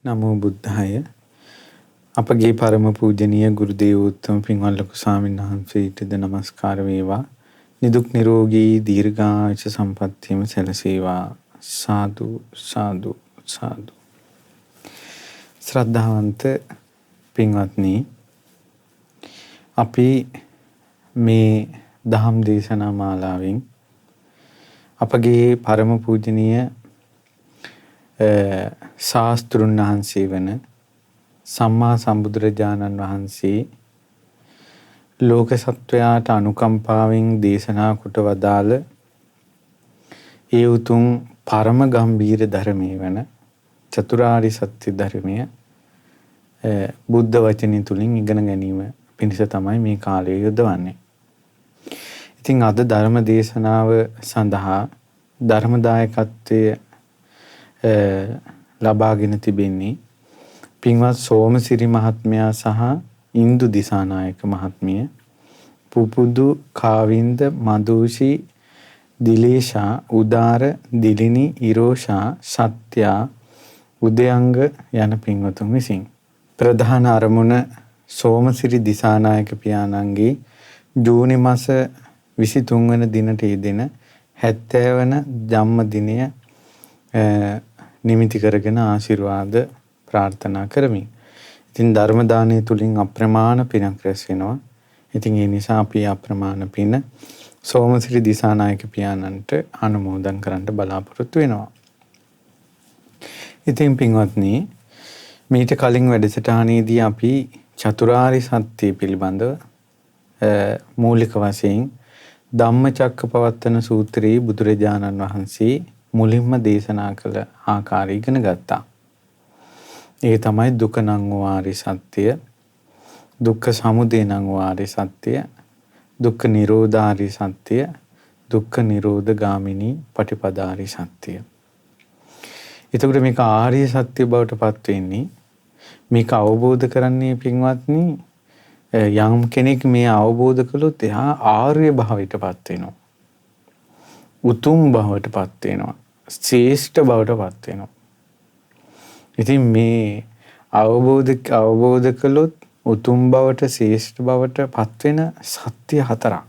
නමෝ බුද්ධාය. අපගේ පරම පූජනීය ගුරු දේවෝත්තම පින්වත් ලොකු ස්වාමීන් වහන්සේටද නමස්කාර වේවා. නිදුක් නිරෝගී දීර්ඝායුෂ සම්පන්නියම සැලසේවා. සාදු සාදු සාදු. ශ්‍රද්ධාවන්ත පින්වත්නි, අපි මේ දහම් දේශනා මාලාවෙන් අපගේ පරම පූජනීය ශාස්ත්‍රුන් වහන්සේ වන සම්මා සම්බුදුරජාණන් වහන්සේ ලෝක සත්වයාට අනුකම්පාවෙන් දේශනා කොට වදාළ ඒ උතුම් පරම ගම්බීර ධර්මයේ වන චතුරාර්ය සත්‍ය ධර්මය බුද්ධ වචනය තුලින් ඉගෙන ගැනීම පිණිස තමයි මේ කාලය යොදවන්නේ. ඉතින් අද ධර්ම දේශනාව සඳහා ධර්ම දායකත්වයේ ලබාගෙන තිබෙන්නේ පින්වත් සෝමසිරි මහත්මයා සහ ඉන්දු දිසානායක මහත්මිය, පුපුදු කාවින්ද මදුෂි දිලේෂා උදාර දිලිනි ඉරෝෂා සත්‍යා උදයංග යන පින්වතුන් විසින්. ප්‍රධාන අරමුණ සෝමසිරි දිසානායක පියාණන්ගේ ජූනි මාස 23 වන දිනට යෙදෙන 70 වන ජන්ම දිනය නිමිති කරගෙන ආශිර්වාද ප්‍රාර්ථනා කරමි. ඉතින් ධර්ම දානය තුලින් අප්‍රමාණ පිනක් රැස් වෙනවා. ඉතින් ඒ නිසා අපි අප්‍රමාණ පින සෝමසිරි දිසානායක පියාණන්ට අනුමෝදන් කරන්න බලාපොරොත්තු වෙනවා. ඉතින් පින්වත්නි, මීට කලින් වැඩසටහනේදී අපි චතුරාර්ය සත්‍ය පිළිබඳව මූලික වශයෙන් ධම්මචක්කපවත්තන සූත්‍රයේ බුදුරජාණන් වහන්සේ මුලින්ම දේශනා කළ ආකාරය ඉගෙන ගත්තා. ඒ තමයි දුක නම් වූ ආර්ය සත්‍ය, දුක්ඛ සමුදය නම් වූ ආර්ය සත්‍ය, දුක්ඛ නිරෝධ ආර්ය සත්‍ය, දුක්ඛ නිරෝධ ගාමිනී පටිපදාාර්ය සත්‍ය. එතකොට මේක ආර්ය සත්‍ය බවට පත් වෙන්නේ, මේක අවබෝධ කරන්නේ පින්වත්නි, යම් කෙනෙක් මේ අවබෝධ කළොත් එහා ආර්ය භාවයට පත් වෙනවා. උතුම් බවට පත් වෙනවා. ශ්‍රේෂ්ඨ බවට පත් වෙනවා. ඉතින් මේ අවබෝධ කළොත් උතුම් බවට ශ්‍රේෂ්ඨ බවට පත් වෙන සත්‍ය හතරක්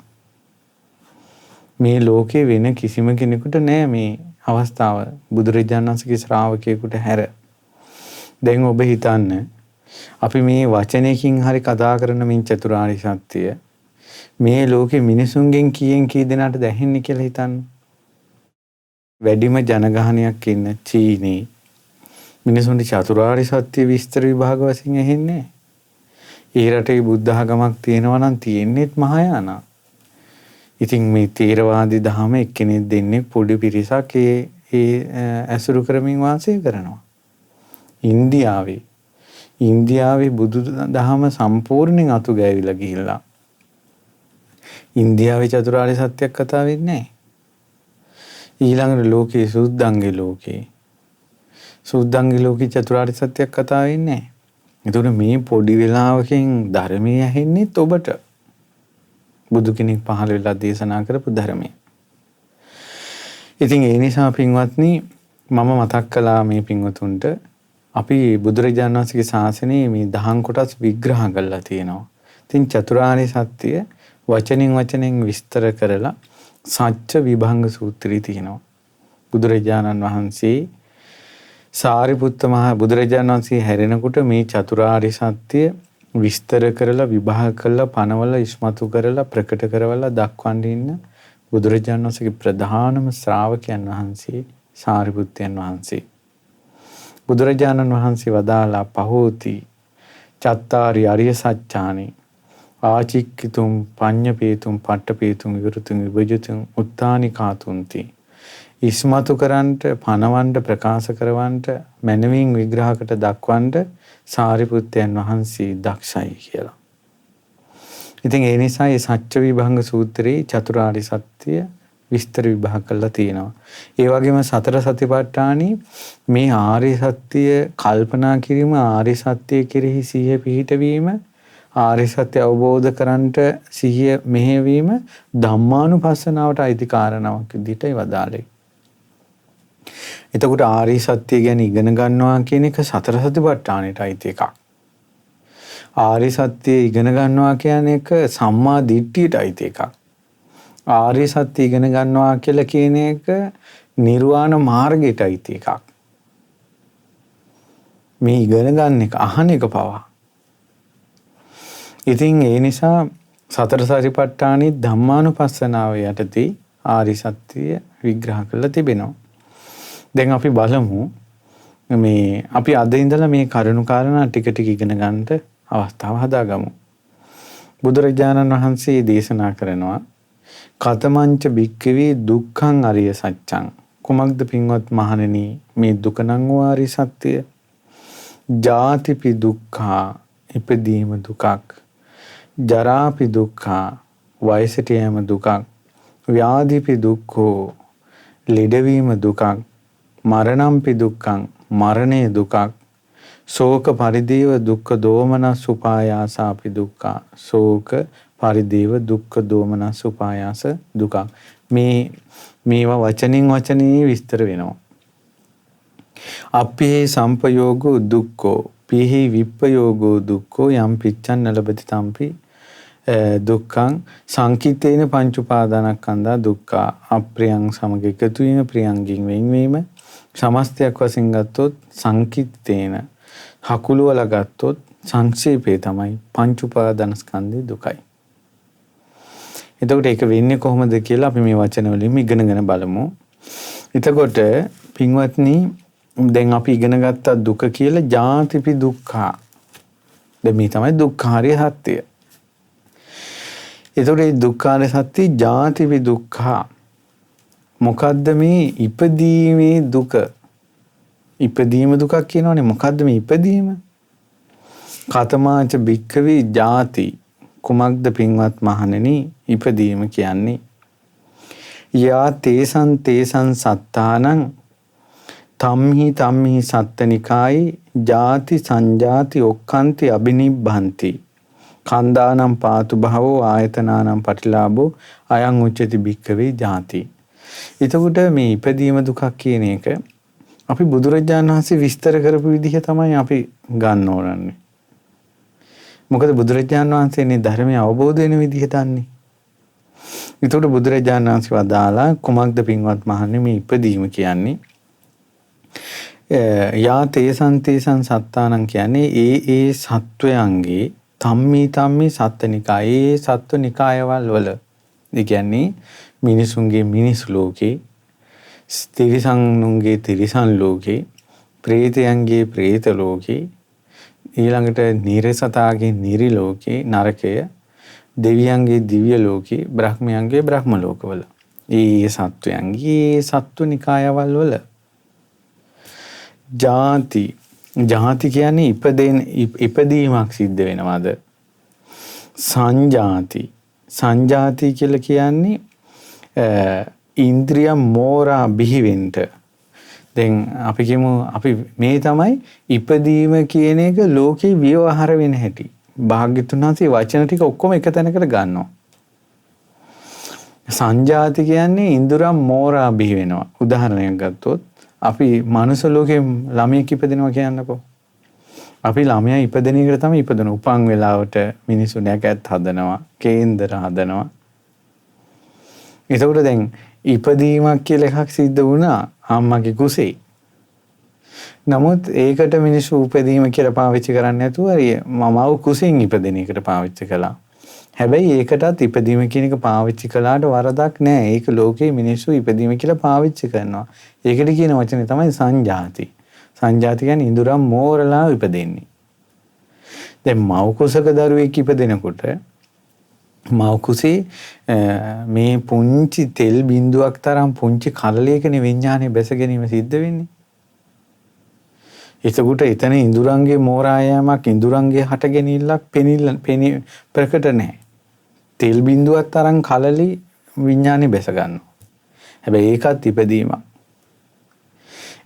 මේ ලෝකේ වෙන කිසිම කෙනෙකුට නෑ. මේ අවස්ථාව බුදුරජාණන් වහන්සේගේ ශ්‍රාවකයෙකුට හැර. දැන් ඔබ හිතන්න, අපි මේ වචනයකින් හරි කතා කරන මේ චතුරාර්ය සත්‍ය මේ ලෝකේ මිනිසුන්ගෙන් කී දෙනාට දැනෙන්නේ කියලා හිතන්න. වැඩිම ජනගහනයක් ඉන්න චීනේ මිනිසුන්ට චතුරාර්ය සත්‍ය විස්තර විභාග වශයෙන් ඇහෙන්නේ. ඒ රටේ බුද්ධ ආගමක් තියෙනවා නම් තියෙන්නේත් මහායාන. ඉතින් මේ තේරවාදී දහම එක්කෙනෙක් දෙන්නේ පොඩි පිරිසක් ඒ ඇසුරු කරමින් වාසය කරනවා. ඉන්දියාවේ බුදු දහම සම්පූර්ණයෙන් අතු ගෑවිලා ගිහිල්ලා. ඉන්දියාවේ චතුරාර්ය සත්‍යයක් කතා වෙන්නේ නැහැ. ඊළඟට ලෝකේ සුද්ධංගේ ලෝකේ චතුරාර්ය සත්‍යයක් කතා වෙන්නේ නැහැ. ඒතකොට මේ පොඩි වෙලාවකින් ධර්මයේ ඇහෙන්නේත් ඔබට. බුදු කෙනෙක් පහළ වෙලා දේශනා කරපු ධර්මය. ඉතින් ඒ නිසා පින්වත්නි, මම මතක් කළා මේ පින්වතුන්ට, අපි බුදුරජාණන් වහන්සේගේ ශාසනයේ මේ දහම් කොටස් විග්‍රහ කරලා තියෙනවා. ඉතින් චතුරාර්ය සත්‍ය වචනෙන් විස්තර කරලා සත්‍ය විභංග සූත්‍රය තියෙනවා. බුදුරජාණන් වහන්සේ සාරිපුත්ත මහ බුදුරජාණන් වහන්සේ හැරෙනකොට මේ චතුරාර්ය සත්‍ය විස්තර කරලා විභාග කරලා පනවලා ඉස්මතු කරලා ප්‍රකට කරවලා දක්වන්න ඉන්න බුදුරජාණන් වහන්සේගේ ප්‍රධානම ශ්‍රාවකයන් වහන්සේ සාරිපුත්තයන් වහන්සේ. බුදුරජාණන් වහන්සේ වදාලා පහෝති චත්තාරි අරිය සත්‍යානි ආචික්කිතුම් පඤ්ඤපේතුම් පට්ඨපේතුම් විවෘතුම් විභජිතුම් උත්තානි කාතුන්ති. ඉස්මතු කරන්ට, පනවන්ට, ප්‍රකාශ කරවන්ට, මනමින් විග්‍රහකට දක්වන්ට සාරිපුත්තයන් වහන්සේ දක්ෂයි කියලා. ඉතින් ඒ නිසා මේ සත්‍ය විභංග සූත්‍රයේ චතුරාර්ය සත්‍ය විස්තර විභාග කරලා තියෙනවා. ඒ වගේම සතර සතිපට්ඨානෙ මේ ආර්ය සත්‍ය කල්පනා කිරීම, ආර්ය සත්‍ය කෙරෙහි සිහිය පිහිටවීම, ආර්ය සත්‍ය අවබෝධ කරන්ට සිහිය මෙහෙවීම ධම්මානුපස්සනාවට අයිති කාරණාවක් විදිහටයි වදාළේ. එතකොට ආර්ය සත්‍ය ගැන ඉගෙන ගන්නවා කියන එක සතර සතිපට්ඨානෙට අයිති එකක්. ආර්ය සත්‍ය ඉගෙන ගන්නවා කියන එක සම්මා දිට්ඨියට අයිති එකක්. ආර්ය සත්‍ය ඉගෙන ගන්නවා කියලා කියන එක නිර්වාණ මාර්ගයට අයිති එකක්. මේ ඉගෙන ගන්න එක අහන එක පවා. ඉතින් ඒ නිසා සතර සතිපට්ඨානෙ ධම්මානුපස්සනාව යටතේ ආර්ය සත්‍ය විග්‍රහ කරලා තිබෙනවා. දැන් අපි බලමු මේ අපි අද ඉඳලා මේ කරුණු කාරණා ටික ටික ඉගෙන ගන්නට අවස්ථාව හදාගමු. බුදුරජාණන් වහන්සේ දේශනා කරනවා කතමංච භික්ඛවේ දුක්ඛං අරිය සත්‍යං. කුමක්ද පින්වත් මහණෙනි මේ දුක නම් වූ ආර්ය සත්‍ය? ජාතිපි දුක්ඛා ඉපදීම දුකක්. ජරාපි දුක්ඛා වයසට යෑම දුකක්. ව්‍යාධිපි දුක්ඛෝ ලෙඩවීම දුකක්. මරණම්පි දුක්ඛං මරණය දුකක්. ශෝක පරිදේව දුක්ඛ දෝමනස් උපායාසාපි දුක්ඛා. ශෝක පරිදේව දුක්ඛ දෝමනස් උපායාස දුකක්. මේවා වචනින් වචනේ විස්තර වෙනවා. අප්පේ සම්පයෝගෝ දුක්ඛෝ පිහි විප්පයෝගෝ දුක්ඛෝ යම් පිච්ඡන් නලබති තම්පි දුක්ඛං සංකිතේන පංච උපාදානස්කන්ධා දුක්ඛා. අප්‍රියං සමග එකතු වීම ප්‍රියංගින් වෙන්වීම සමස්තයක් වශයෙන් ගත්තොත් සංකිතේන හකුළු වල ගත්තොත් සංක්ෂේපේ තමයි පංච උපාදානස්කන්ධේ දුකයි. එතකොට ඒක වෙන්නේ කොහොමද කියලා අපි මේ වචන වලින් ඉගෙනගෙන බලමු. එතකොට පින්වත්නි දැන් අපි ඉගෙන ගත්ත දුක කියලා ජාතිපි දුක්ඛා. දැන් මේ තමයි දුක්ඛාරිය සත්‍යය. එතකොට මේ දුක්ඛාරිය සත්‍ය ජාතිපි දුක්ඛා. මොකද්ද මේ ඉපදීමේ දුක? ඉපදීම දුකක් කියනවනේ. මොකද්ද මේ ඉපදීම? කතමාච භික්ඛවේ ජාති. කුමක්ද පින්වත් මහණෙනි ඉපදීම කියන්නේ? යා තේසං සත්තානං තම්හි සත්තනිකායි ජාති සංජාති ඔක්칸ති අබිනිබ්බන්ති කන්දානම් පාතු භවෝ ආයතනානම් පටිලාභෝ අයං උච්චති භික්ඛවේ ජාති. එතකොට මේ ඉපදීම දුකක් කියන එක අපි බුදුරජාණන් වහන්සේ විස්තර කරපු විදිහ තමයි අපි ගන්න ඕනන්නේ. මොකද බුදුරජාණන් වහන්සේනේ ධර්මය අවබෝධ වෙන විදිහ දන්නේ. එතකොට බුදුරජාණන් වහන්සේ වදාලා කුමක්ද පින්වත් මහන්නේ මේ ඉපදීම කියන්නේ? යා තේසං සත්තානං කියන්නේ ඒ සත්වයන්ගේ තම්මි සත්තනිකාය. ඒ සත්ව නිකායවල වල. ඒ කියන්නේ මිනිසුන්ගේ මිනිස් ලෝකේ, තිරිසනුන්ගේ තිරිසන් ලෝකේ, ප්‍රේතයන්ගේ ප්‍රේත ලෝකේ, ඊළඟට නිරසතාගේ නිරි ලෝකේ නරකය, දෙවියන්ගේ දිව්‍ය ලෝකේ, බ්‍රහ්මයන්ගේ බ්‍රහ්ම ලෝකවල. ඒ සත්වයන්ගේ සත්ව නිකායවල වල. ජාති කියන්නේ ඉපදීමක් සිද්ධ වෙනවද? සංජාති කියලා කියන්නේ ඉන්ද්‍රිය මෝරා බිහිවෙන්න. දැන් අපි කියමු අපි මේ තමයි ඉපදීම කියන එක ලෝකේ ව්‍යවහාර වෙන හැටි. භාග්‍යතුන් වහන්සේ වචන ටික ඔක්කොම එක තැනකට ගන්නවා. සංජාති කියන්නේ ඉන්ද්‍රිය මෝරා බිහි වෙනවා. උදාහරණයක් ගත්තොත් අපි මනුස්ස ලෝකේ ළමයෙක් ඉපදිනවා කියන්නකෝ. අපි ළමයා ඉපදෙන එකට තමයි ඉපදෙන. උපන් වෙලාවට මිනිස්සු නැකත් හදනවා, කේන්දර හදනවා. එතකොට දැන් ඉපදීමක් කියලා එකක් සිද්ධ වුණා අම්මගේ කුසේ. නමුත් ඒකට මිනිස්සු උපදීම කියලා පාවිච්චි කරන්නේ නැතුව මමව කුසෙන් ඉපදෙන එකට පාවිච්චි කළා. හැබැයි ඒකටත් ඉපදීම කියන එක පාවිච්චි කළාට වරදක් නැහැ. ඒක ලෝකේ මිනිස්සු ඉපදීම කියලා පාවිච්චි කරනවා. ඒකට කියන වචනේ තමයි සංජාති. සංජාති කියන්නේ ඉඳුරම් මෝරලා ඉපදෙන්නේ. දැන් මව් කුසක දරුවෙක් ඉපදෙනකොට මව් කුසේ මේ පුංචි තෙල් බිඳුවක් තරම් පුංචි කලලයකනේ විඥානේ බැස ගැනීම සිද්ධ වෙන්නේ. එතකොට එතන ඉඳුරංගේ මෝරා යෑමක්, ඉඳුරංගේ හට ගැනීමක් ප්‍රකට නැහැ. තෙල් බිඳුවක් තරම් කලලි විඥානේ බැස ගන්නවා. හැබැයි ඒකත් ඉපදීමක්.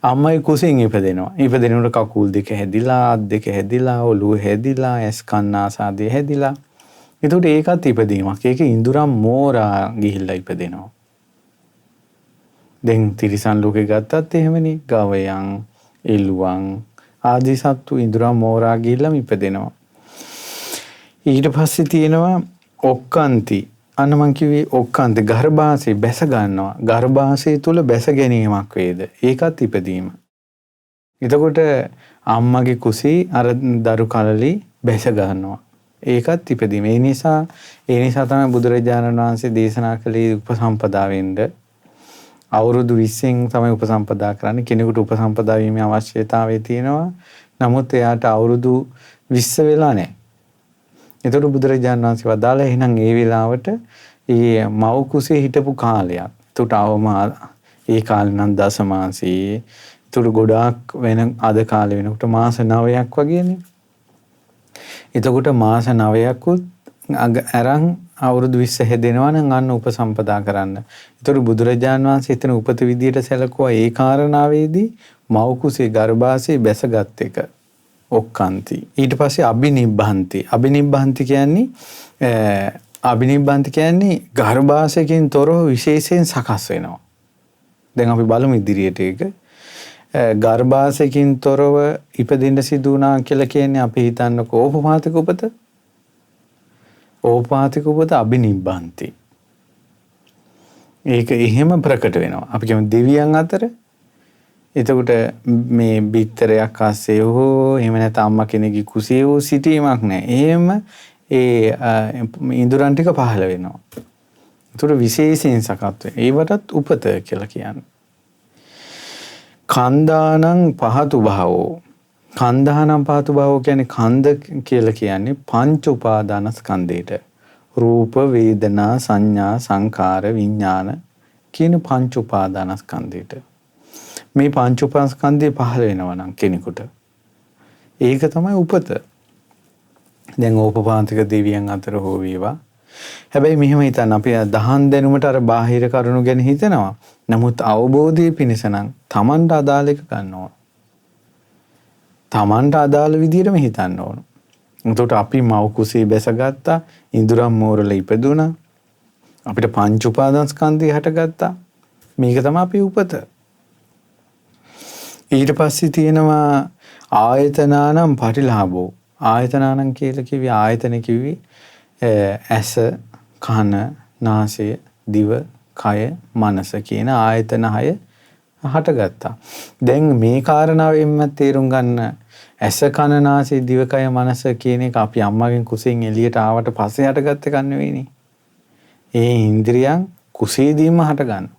අම්මයි කුසෙන් ඉපදෙනවා. ඉපදෙනකොට කකුල් දෙක හැදිලා, අත් දෙක හැදිලා, ඔළුව හැදිලා, ඇස් කන් ආසාදී හැදිලා. එතකොට ඒකත් ඉපදීමක්. ඒක ඉඳුරම් මෝරා ගිහිල්ලා ඉපදෙනවා. දැන් තිරිසන් ලෝකේ ගත්තත් එහෙමනේ. ගවයන්, එළුවන් ආදී සත්තු ඉඳුරා මෝරා ගිහිල්ලා ඉපදෙනවා. ඊට පස්සේ තියෙනවා ඔක්කාන්ති. අන්න මං කිව්වේ ඔක්කාන්ති ගර්භාෂයේ බැස ගන්නවා. ගර්භාෂය තුල බැස ගැනීමක් වේද. ඒකත් ඉපදීම. එතකොට අම්මගේ කුසේ අර දරු කලලි බැස ගන්නවා. ඒකත් ඉපදීම. ඒ නිසා තමයි බුදුරජාණන් වහන්සේ දේශනා කළේ උපසම්පදා වෙන්න. අවුරුදු 20න් තමයි උපසම්පදා කරන්නේ. කෙනෙකුට උපසම්පදා වීමේ අවශ්‍යතාවය තියෙනවා. නමුත් එයාට අවුරුදු 20 වෙලා නැහැ. එතකොට බුදුරජාණන් වහන්සේ වදාළා එහෙනම් ඒ වෙලාවට ඒ මව් කුසේ හිටපු කාලයක්. එතකොට ඒ කාලේ නම් දස මාසී. එතකොට ගොඩාක් වෙන අද කාලේ වෙනකොට මාස 9ක් වගේනේ. එතකොට මාස 9කුත් අරන් අවුරුදු 20 හැදෙනවා නම් අන්න උපසම්පදා කරන්න. එතකොට බුදුරජාණන් වහන්සේ එතන උපත විදියට සැලකුවා ඒ කාරණාවේදී මව් කුසේ ගර්භාෂයේ බැසගත් එක. ඔක්කාන්ති. ඊට පස්සේ අබිනිබ්බන්ති. අබිනිබ්බන්ති කියන්නේ ගර්භාෂයකින් තොරව විශේෂයෙන් සකස් වෙනවා. දැන් අපි බලමු ඉදිරියට ඒක. ගර්භාෂයකින් තොරව ඉපදෙන්න සිදු වුණා කියලා කියන්නේ අපි හිතන්නකෝ ඕපපාතික උපත. ඕපපාතික උපත අබිනිබ්බන්ති. ඒක එහෙම ප්‍රකට වෙනවා. අපි කියමු දෙවියන් අතර. එතකොට මේ බිත්තරයක් අස්සේ හෝ එහෙම නැත්නම් අම්මා කෙනෙක්ගේ කුසේ හෝ සිටීමක් නැහැ. එහෙම ඒ ඉඳුරන් ටික පහළ වෙනවා. ඒතර විශේෂයෙන් සකත් වෙන. ඒවටත් උපත කියලා කියන්නේ. කන්දානං පහතු භාවෝ. කන්දානං පහතු භාවෝ කියන්නේ කන්ද කියලා කියන්නේ පංච උපාදාන ස්කන්ධයට. රූප, වේදනා, සංඥා, සංකාර, විඥාන කියන පංච උපාදාන ස්කන්ධයට. මේ පංච උපාස්කන්ධය පහළ වෙනවා නම් කෙනෙකුට ඒක තමයි උපත. දැන් ඕපපාතික දෙවියන් අතර හෝ වේවා. හැබැයි මෙහෙම හිතන්න අපි දහන් දැනුමට අර බාහිර කරුණු ගැන හිතනවා. නමුත් අවබෝධයේ පිණිස නම් Tamanට අදාළ එක ගන්න ඕන. Tamanට අදාළ විදිහටම හිතන්න ඕන. එතකොට අපි මව් කුසේ බැසගත්තා, ඉඳුරම් මෝරලා ඉපදුණා. අපිට පංච උපාදානස්කන්ධය හටගත්තා. මේක තමයි අපේ උපත. ඊට පස්සේ තියෙනවා ආයතනානම් පටිලාභෝ. ආයතනානම් කියලා කිව්වේ ආයතන කිව්වේ ඇස, කන, නාසය, දිව, කය, මනස කියන ආයතන 6 හටගත්තා. දැන් මේ කාරණාවෙන්ම තේරුම් ගන්න ඇස, කන, නාසය, දිව, කය, මනස කියන එක අපි අම්මගෙන් කුසෙන් එළියට ආවට පස්සේ හටගත්ත එකක් නෙවෙයිනේ. ඒ ඉන්ද්‍රියන් කුසේදීම හටගන්නවා.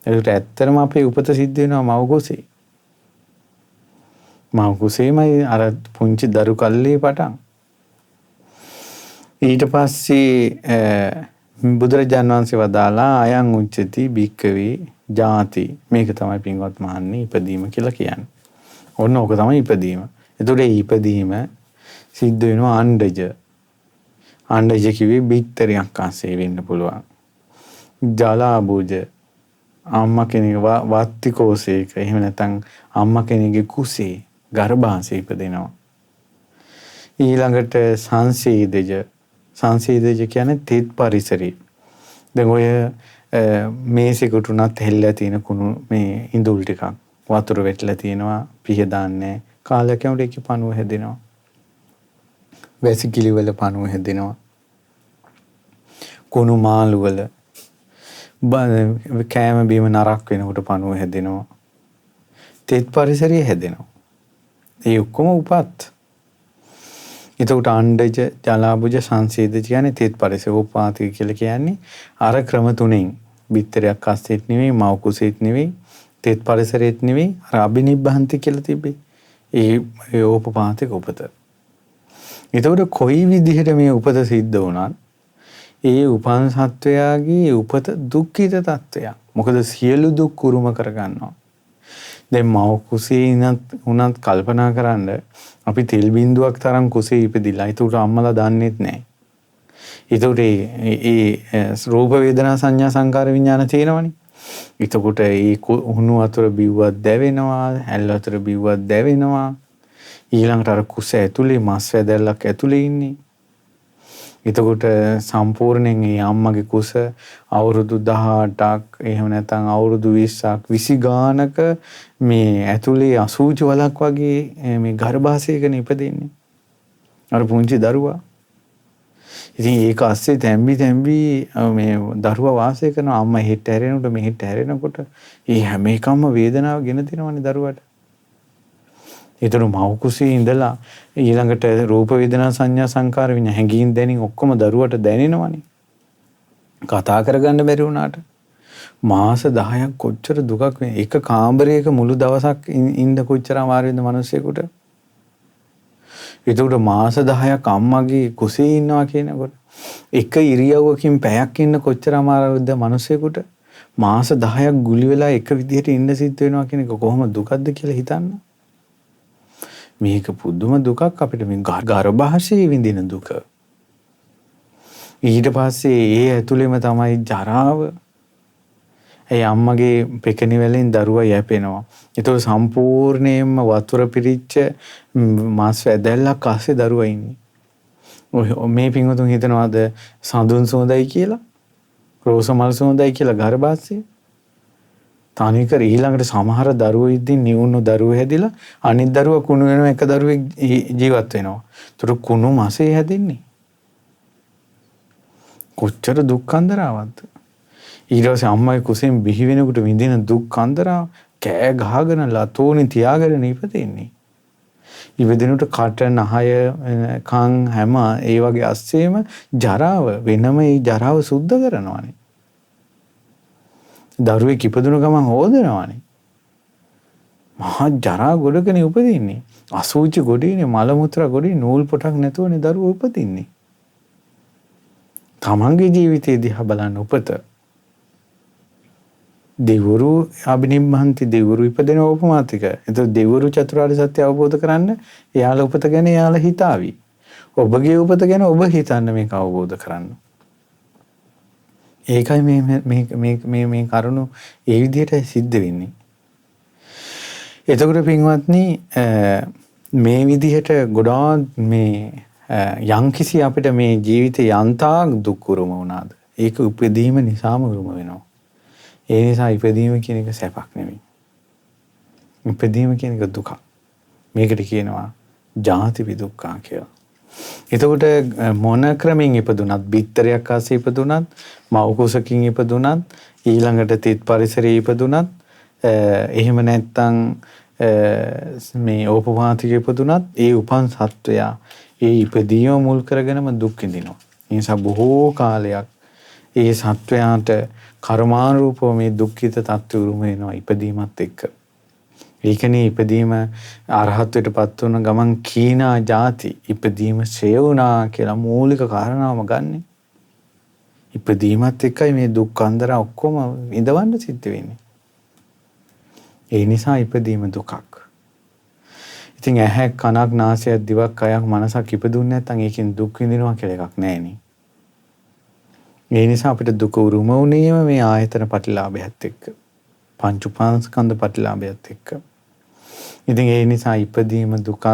ඒකට ඇත්තටම අපේ උපත සිද්ධ වෙනවා මව කුසේ. මව කුසේමයි අර පුංචි දරු කල්ලේ පටන්. ඊට පස්සේ බුදුරජාණන් වහන්සේ වදාලා අයං උච්චති භික්ඛවේ ජාති. මේක තමයි පින්වත් මහන්නේ ඉපදීම කියලා කියන්නේ. ඔන්න ඕක තමයි ඉපදීම. ඒතකොට මේ ඉපදීම සිද්ධ වෙනවා අණ්ඩජ. අණ්ඩජ කිව්වේ බිත්තරයක් ආසේ වෙන්න පුළුවන්. ජලාබුජ අම්මා කෙනෙක් වත්තිකෝසේක එහෙම නැත්නම් අම්මා කෙනෙක්ගේ කුසේ ගර්භාෂයේ ඉපදෙනවා. ඊළඟට සංසීදජ. සංසීදජ කියන්නේ තෙත් පරිසරය. දැන් ඔය මේසෙකට උනත් හෙල්ලලා තියෙන කුණු මේ ඉඳුල් ටිකක් වතුර වැටලා තියෙනවා පිහ දාන්නේ. කාලයක් යනකොට ඒකේ පණුව හැදෙනවා. වැසිකිලි වල පණුව හැදෙනවා. කුණු මාළු වල කෑම බීම නරක් වෙනකොට පණුව හැදෙනවා. තෙත් පරිසරය හැදෙනවා. ඒ ඔක්කොම උපත්. එතකොට අණ්ඩජ, ජලාබුජ, සංසේදජ කියන්නේ තෙත් පරිසරය. උපාතික කියලා කියන්නේ අර ක්‍රම තුනෙන් බිත්තරයක් අස්සෙත් නෙවෙයි, මව් කුසෙත් නෙවෙයි, තෙත් පරිසරෙත් නෙවෙයි, අර අබිනිබ්බන්ති කියලා තිබේ. ඒ ඕපපාතික උපත. එතකොට කොයි විදිහට මේ උපත සිද්ධ වුණත් ඒ උපන් සත්වයාගේ උපත දුක්ඛිත තත්වයක්. මොකද සියලු දුක් කුරුම කරගන්නවා. දැන් මව කුසේ උනත් කල්පනා කරන්න අපි තෙල් බින්දුවක් තරම් කුසේ ඉපදිලා ඒකට අම්මලා දන්නේත් නැහැ. ඒකට ඒ රූප වේදනා සංඥා සංකාර විඥාන තියෙනවනේ. ඒකට ඒ උණු වතුර බිව්වත් දැවෙනවා, හැල් වතුර බිව්වත් දැවෙනවා. ඊළඟට අර කුස ඇතුලේ මස් වැදල්ලක් ඇතුලේ ඉන්නේ. එතකොට සම්පූර්ණයෙන් මේ අම්මගේ කුස අවුරුදු 18ක් එහෙම නැත්නම් අවුරුදු 20ක් 20 ගානක මේ ඇතුලේ අසූචි වලක් වගේ මේ ගර්භාෂයකනේ ඉපදෙන්නේ. අර පුංචි දරුවා. ඉතින් ඒක ASCII තැම්බි මේ දරුවා වාසය කරන අම්මා හෙට හැරෙනකොට මෙහෙට හැරෙනකොට මේ හැම එකම වේදනාව ගෙන දෙනවනේ දරුවාට. ඒතර මව් කුසේ ඉඳලා ඊළඟට රූප වේදනා සංඥා සංකාර විඤ්ඤාණ හැඟීම් දැනීම් ඔක්කොම දරුවට දැනෙනවනේ. කතා කරගන්න බැරි වුණාට මාස 10ක් කොච්චර දුකක් නේ. එක කාමරයක මුළු දවසක් ඉන්න කොච්චර අමාරුද මිනිස්සෙකුට. ඒකට මාස 10ක් අම්මගේ කුසේ ඉන්නවා කියනකොට එක ඉරියව්වකින් පැයක් ඉන්න කොච්චර අමාරුද මිනිස්සෙකුට. මාස 10ක් ගුලි වෙලා එක විදිහට ඉන්න සිද්ධ වෙනවා කියන එක කොහොම දුකක්ද කියලා හිතන්න. මේක පුදුම දුකක් අපිට මේ ගර්භාෂයේ විඳින දුක. ඊට පස්සේ ඒ ඇතුළේම තමයි ජරාව. ඒ අම්මගේ පෙකණි වලින් දරුවා යැපෙනවා. ඒක සම්පූර්ණයෙන්ම වතුර පිරිච්ච මාස් වැදැල්ලක් අස්සේ දරුවා ඉන්නේ. මේ පින්වතුන් හිතනවාද සඳුන් සුවඳයි කියලා? රෝස මල් සුවඳයි කියලා ගර්භාෂයේ? තනිකර ඊළඟට සමහර දරුවෝ ඉදින් නිවුණු දරුවෝ හැදිලා අනිත් දරුවා කුණු වෙනවා එක දරුවෙක් ජීවත් වෙනවා. ඒතර කුණු මාසේ හැදින්නේ. කොච්චර දුක් අන්දරාවක්ද? ඊට පස්සේ අම්මයි කුසෙන් බිහි වෙනකොට විඳින දුක් අන්දරාව කෑ ගහගෙන ලතෝනි තියාගෙන ඉපදෙන්නේ. ඉපදිනකොට කට නහය කන් හැම ඒ වගේ අස්සෙම ජරාව වෙනම ඒ ජරාව සුද්ධ කරනවානේ. දරුවෙක් ඉපදුන ගමන් හොදනවානේ. මහා ජරා ගොඩකනේ උපදින්නේ. අසූචි ගොඩේනේ මල මුත්‍රා ගොඩේ නූල් පොටක් නැතුවනේ දරුවෝ උපදින්නේ. තමන්ගේ ජීවිතය දිහා බලන්න උපත. දෙවරු අබිනිම්හන්ති දෙවරු ඉපදෙන උපමාතික. එතකොට දෙවරු චතුරාර්ය සත්‍ය අවබෝධ කරන්න එයාලා උපත ගැන එයාලා හිතාවි. ඔබගේ උපත ගැන ඔබ හිතන්න මේක අවබෝධ කරන්න. ඒකයි මේ කරුණු ඒ විදිහට සිද්ධ වෙන්නේ. එතකොට පින්වත්නි මේ විදිහට ගොඩාක් මේ යම්කිසි අපිට මේ ජීවිතේ යන්තාක් දුක් උරුම වුණාද ඒක උපදීම නිසාම උරුම වෙනවා. ඒ නිසා ඉපදීම කියන එක සැපක් නෙමෙයි. ඉපදීම කියන එක දුකක්. මේකට කියනවා ජාති විදුක්ඛා කියලා. එතකොට මොන ක්‍රමෙන් ඉපදුනත් බිත්තරයක් ආසේ ඉපදුනත් මව් කුසකින් ඉපදුනත් ඊළඟට තිත් පරිසරයේ ඉපදුනත් එහෙම නැත්නම් මේ ඕපපාතික ඉපදුනත් ඒ උපන් සත්වයා ඒ ඉපදීම මුල් කරගෙනම දුක් විඳිනවා. ඒ නිසා බොහෝ කාලයක් ඒ සත්වයාට කර්මානුරූපව මේ දුක්ඛිත තත්ත්ව උරුම වෙනවා ඉපදීමත් එක්ක. ඒකනේ ඉපදීම අරහත්ත්වයටපත් වුණ ගමන් කීනා ಜಾති ඉපදීම ශ්‍රේය වුණා කියලා මූලික කාරණාවම ගන්නෙ. ඉපදීමත් එක්කයි මේ දුක් අන්දර ඔක්කොම විඳවන්න සිද්ධ වෙන්නේ. ඒ නිසා ඉපදීම දුකක්. ඉතින් ඇහැක් කනක් නාසයක් දිවක් කයක් මනසක් ඉපදුන්නේ නැත්නම් ඒකෙන් දුක් විඳිනවා කියලා එකක් නැහැ. ඒ නිසා අපිට දුක උරුම වුණේම මේ ආයතන ප්‍රතිලාභයත් එක්ක. පංච උපාස්කන්ධ ප්‍රතිලාභයත් එක්ක. ඉතින් ඒ නිසා ඉපදීම දුකක්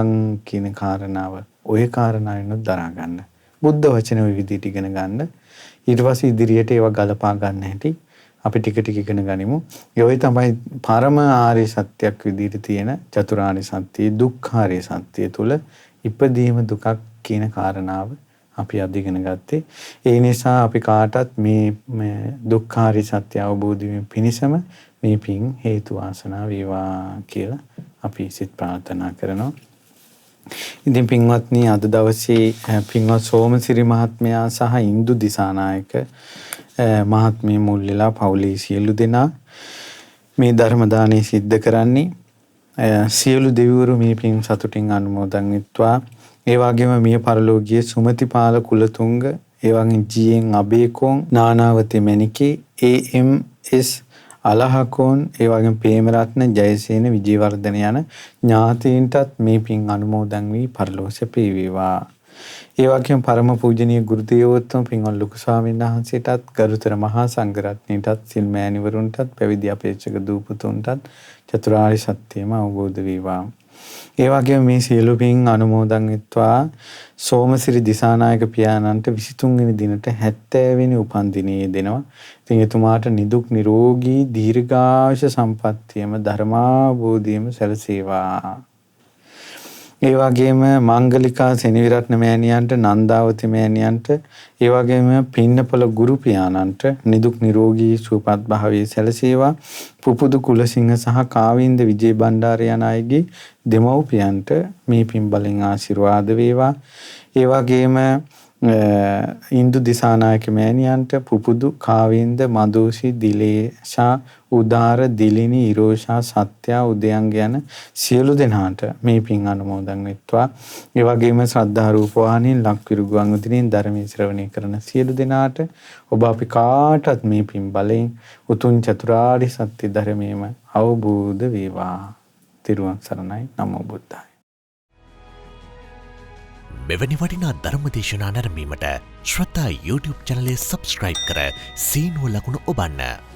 කියන කාරණාව ඔය කාරණාවෙන් දරා ගන්න. බුද්ධ වචන ඔය විදිහට ඉගෙන ගන්න. ඊට පස්සේ ඉදිරියට ඒවා ගලපා ගන්න හැටි අපි ටික ටික ඉගෙන ගනිමු. ඒ තමයි පරම ආර්ය සත්‍යයක් විදිහට තියෙන චතුරාර්ය සත්‍ය දුක්ඛාර්ය සත්‍ය තුල ඉපදීම දුකක් කියන කාරණාව අපි අද ඉගෙන ගත්තේ. ඒ නිසා අපි කාටත් මේ දුක්ඛාර්ය සත්‍ය අවබෝධ වීම පිණිසම මේ පින් හේතු වාසනා වේවා කියලා අපි සිත ප්‍රාර්ථනා කරනවා. ඉතින් පින්වත්නි අද දවසේ පින්වත් සෝමසිරි මහත්මයා සහ ඉන්දු දිසානායක මහත්මිය මුල් වෙලා පවුලේ සියලු දෙනා මේ ධර්ම දානය සිද්ධ කරන්නේ. සියලු දෙවිවරු මේ පින් සතුටින් අනුමෝදන් වෙත්වා. ඒ වගේම මිය පරලෝකීය සුමතිපාල කුලතුංග ඒ වගේම ජී.එන්. අබේකෝන් නානාවති මණිකේ ඒ.එම්.එස්. අලහකෝන් ඒ වගේම ප්‍රේමරත්න ජයසේන විජේවර්ධන යන ඥාතීන්ටත් මේ පින් අනුමෝදන් වී පරලෝකෙ පීවේවා. ඒ වගේම පරම පූජනීය ගුරු දේවෝත්තම පින්වත් ලොකු ස්වාමීන් වහන්සේටත් ගරුතර මහා සංඝරත්නයටත් සිල් මෑණිවරුන්ටත් පැවිදි අපේක්ෂක දූපතුන්ටත් චතුරාර්ය සත්‍යම අවබෝධ වේවා. ඒ වගේම මේ සියලු පින් අනුමෝදන් වෙත්වා සෝමසිරි දිසානායක පියාණන්ට 23 වෙනි දිනට 70 වෙනි උපන්දිනයේ දෙනවා. ඉතින් එතුමාට නිදුක් නිරෝගී දීර්ඝායුෂ සම්පන්නියම ධර්මාභෝධියම සැලසේවා. ඒ වගේම මංගලිකා සෙනවිරත්න මෑණියන්ට නන්දාවති මෑණියන්ට ඒ වගේම පින්නපල ගුරු පියාණන්ට නිදුක් නිරෝගී සුවපත් භාවයේ සැලසේවා. පුපුදු කුලසිංහ සහ කාවින්ද විජේ බණ්ඩාර යන අයගේ දෙමව්පියන්ට මේ පින් බලෙන් ආශිර්වාද වේවා. ඒ වගේම ඉන්දු දිසානායක මෑණියන්ට පුපුදු කාවින්ද මදෝසි දිලේෂා උදාර දිලිනි ඉරෝෂා සත්‍යා උදයන්ග යන සියලු දෙනාට මේ පින් අනුමෝදන් වෙත්වා. ඒ වගේම ශ්‍රද්ධා රූප වාහිනියෙන් ලක්විරු ගුවන් විදුලියෙන් ධර්මයේ ශ්‍රවණය කරන සියලු දෙනාට ඔබ අපි කාටත් මේ පින් බලෙන් උතුම් චතුරාර්ය සත්‍ය ධර්මයේම අවබෝධ වේවා. තිරුවන් සරණයි. නමෝ බුද්ධාය. මෙවැනි වටිනා ධර්මදේශනා නැරඹීමට ශ්‍රද්ධා YouTube චැනලය සබස්ක්‍රයිබ් කර සීනුව ලකුණ ඔබන්න.